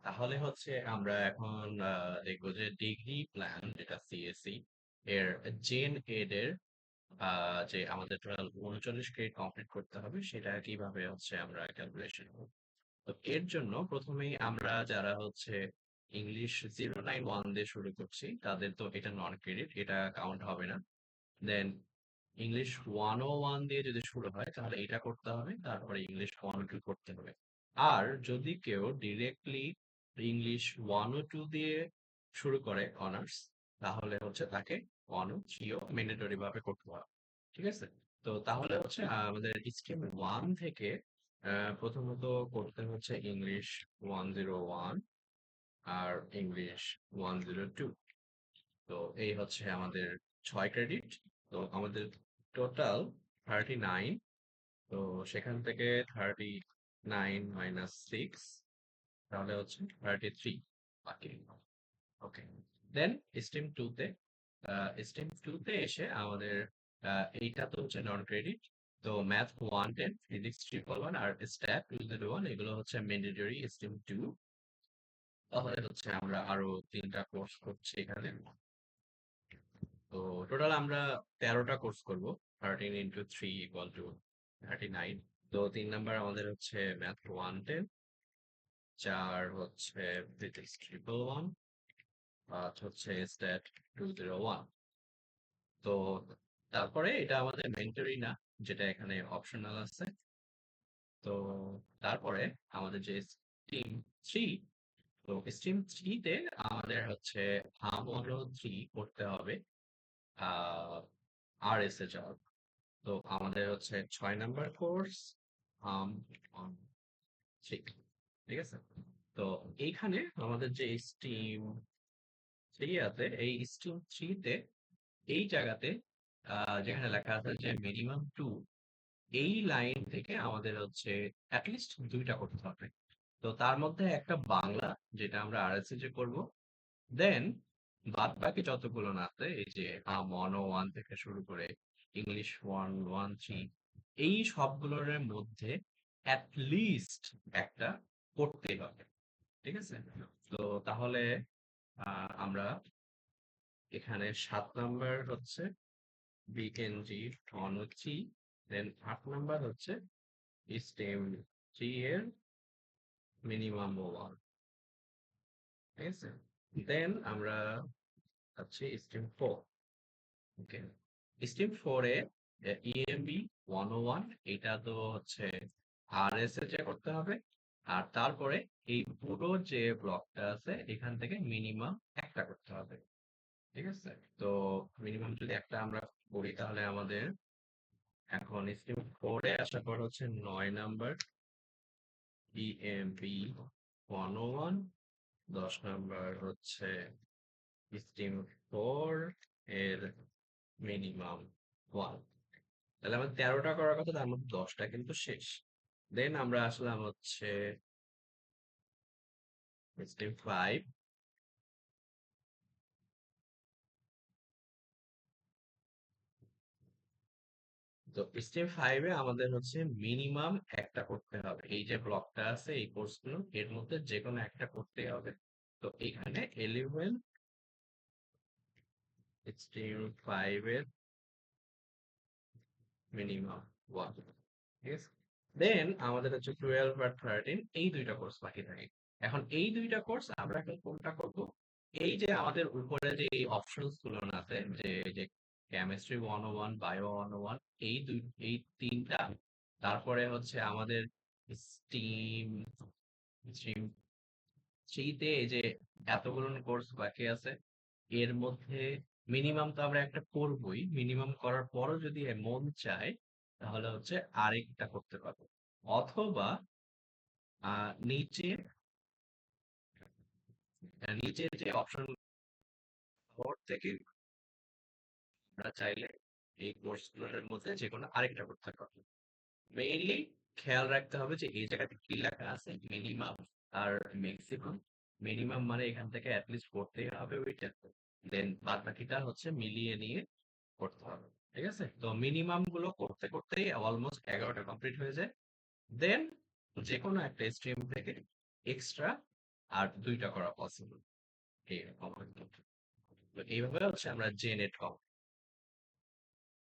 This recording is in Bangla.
তাহলে হচ্ছে আমরা এখন দেখবো যে ডিগ্রি প্ল্যান যেটা সিএসসি এর জেন এড এর যে আমাদের টোটাল ৩৯ ক্রেডিট কমপ্লিট করতে হবে সেটা কিভাবে হচ্ছে আমরা ক্যালকুলেশন করব। তো এর জন্য প্রথমেই আমরা যারা হচ্ছে ইংলিশ 091 দিয়ে শুরু করছি তাদের তো এটা নন ক্রেডিট, এটা কাউন্ট হবে না। দেন ইংলিশ 101 দিয়ে যদি শুরু হয় তাহলে এটা করতে হবে, তারপরে ইংলিশ 102 করতে হবে। আর যদি কেউ ডিরেক্টলি ইংলিশ 102 দিয়ে শুরু করে অনার্স, তাহলে হচ্ছে তাকে 103ও ম্যান্ডেটরি ভাবে করতে হবে। ঠিক আছে? তো তাহলে হচ্ছে আমাদের স্ট্রিম 1 থেকে প্রথমত করতে হচ্ছে ইংলিশ 101 আর ইংলিশ 102। তো এই হচ্ছে আমাদের 6 ক্রেডিট। তো আমাদের টোটাল 39। তো সেখান থেকে 39 মাইনাস 6, তাহলে হচ্ছে 33 বাকি। ওকে, দেন স্ট্রিম 2 তে এসে আমাদের এইটা তো হচ্ছে নন ক্রেডিট। তো ম্যাথ 110, ফিজিক্স 111 আর স্ট্যাট 201 এগুলো হচ্ছে ম্যান্ডেটরি স্ট্রিম 2। তাহলে হচ্ছে আমরা আরো 3টা কোর্স করছি এখানে। তো টোটাল আমরা 13টা কোর্স করব। 13 ইন্টু 3 ইকুয়াল টু 39। তো 3 নাম্বার আমাদের হচ্ছে ম্যাথ 110, 4 হচ্ছে ফিজিক্স 111, 5 হচ্ছে স্ট্যাট 201। তো তারপরে এটা আমাদের মেন্টরি না, যেটা এখানে অপশনাল আছে। তো তারপরে আমাদের যে স্ট্রিম 3, তো স্ট্রিম 3 তে আমাদের হচ্ছে আমল 3 করতে হবে আহ আরএস এ যাওয়ার। তো আমাদের হচ্ছে 6 নাম্বার কোর্স আম ঠিক ঠিক আছে। তো এইখানে আমাদের যে স্ট্রিম 3 আছে, এই স্ট্রিম 3 তে এই জায়গাতে যেখানে লেখা আছে যে মিনিমাম 2, এই লাইন থেকে আমাদের হচ্ছে অ্যাটলিস্ট 2টা করতে হবে। তো তার মধ্যে একটা বাংলা, যেটা আমরা আরএসএ যে করব। দেন বাদ বাকি যতগুলো না আছে, এই যে 101 থেকে শুরু করে ইংলিশ 113, এই সবগুলোর মধ্যে অ্যাট লিস্ট একটা করতে হবে। ঠিক আছে? তো তাহলে আমরা এখানে 7 নাম্বার হচ্ছে বিএনজি অনথি, দেন 8 নাম্বার হচ্ছে স্টেম 3 এর মিনিমাম 1। ঠিক আছে? দেন আমরা হচ্ছে স্টেম 4। ওকে, স্ট্রিম 4 এ ইএমবি 101, এটা তো হচ্ছে আরএসএ যে করতে হবে। আর তারপরে এই পুরো যে ব্লকটা আছে এখান থেকে মিনিমাম একটা করতে হবে। ঠিক আছে? তো মিনিমাম যদি একটা আমরা করি তাহলে আমাদের এখন স্ট্রিম 4 এ আসার পর হচ্ছে 9 নাম্বার ইএমবি 101, 10 নাম্বার হচ্ছে স্ট্রিম 4 এর মিনিমাম 1। তাহলে আমাদের 13টা করার কথা, তার মধ্যে 10টা কিন্তু শেষ। দেন আমরা আসলাম হচ্ছে স্টেপ 5। তো স্টেপ 5 এ আমাদের হচ্ছে মিনিমাম একটা করতে হবে। এই যে ব্লকটা আছে এই কোর্সগুলো এর মধ্যে যে কোনো একটা করতে হবে। তো এখানে 11 স্টেপ 5 এর মিনিমাম 1। ঠিক আছে? দেন আমাদের হচ্ছে 12 আর 13, এই দুইটা কোর্স বাকি থাকে। এখন এই দুইটা কোর্স আমরা এখন কোনটা করব? এই যে আমাদের উপরে যে অপশনস গুলো আছে, যে কেমিস্ট্রি 101, বায়ো 101, এই তিনটা, তারপরে হচ্ছে আমাদের স্টিম স্ট্রিম 3 তে এই যে এতগুলো কোর্স বাকি আছে, এর মধ্যে মিনিমাম তো আমরা একটা করবই। মিনিমাম করার পরও যদি মন চায় তাহলে হচ্ছে আরেকটা করতে পারবো। অথবা নিচে নিচের যে অপশন থেকে আমরা চাইলে এই কোর্সগুলোর মধ্যে যেকোনো আরেকটা করতে পারবো। মেইনলি খেয়াল রাখতে হবে যে এই জায়গাতে কি লেখা আছে মিনিমাম আর ম্যাক্সিমাম। মিনিমাম মানে এখান থেকে অ্যাটলিস্ট করতেই হবে ওইটা। দেন বাদ বাকিটা হচ্ছে মিলিয়ে নিয়ে করতে হবে। ঠিক আছে? তো মিনিমাম গুলো করতে করতেই অলমোস্ট 11টা কমপ্লিট হয়ে যায়। দেন যেকোনো একটা স্ট্রিম থেকে এক্সট্রা আর ২ টা করা পসিবল। এই কমপ্লিট করতে। তো এইভাবে হচ্ছে আমরা জেনেট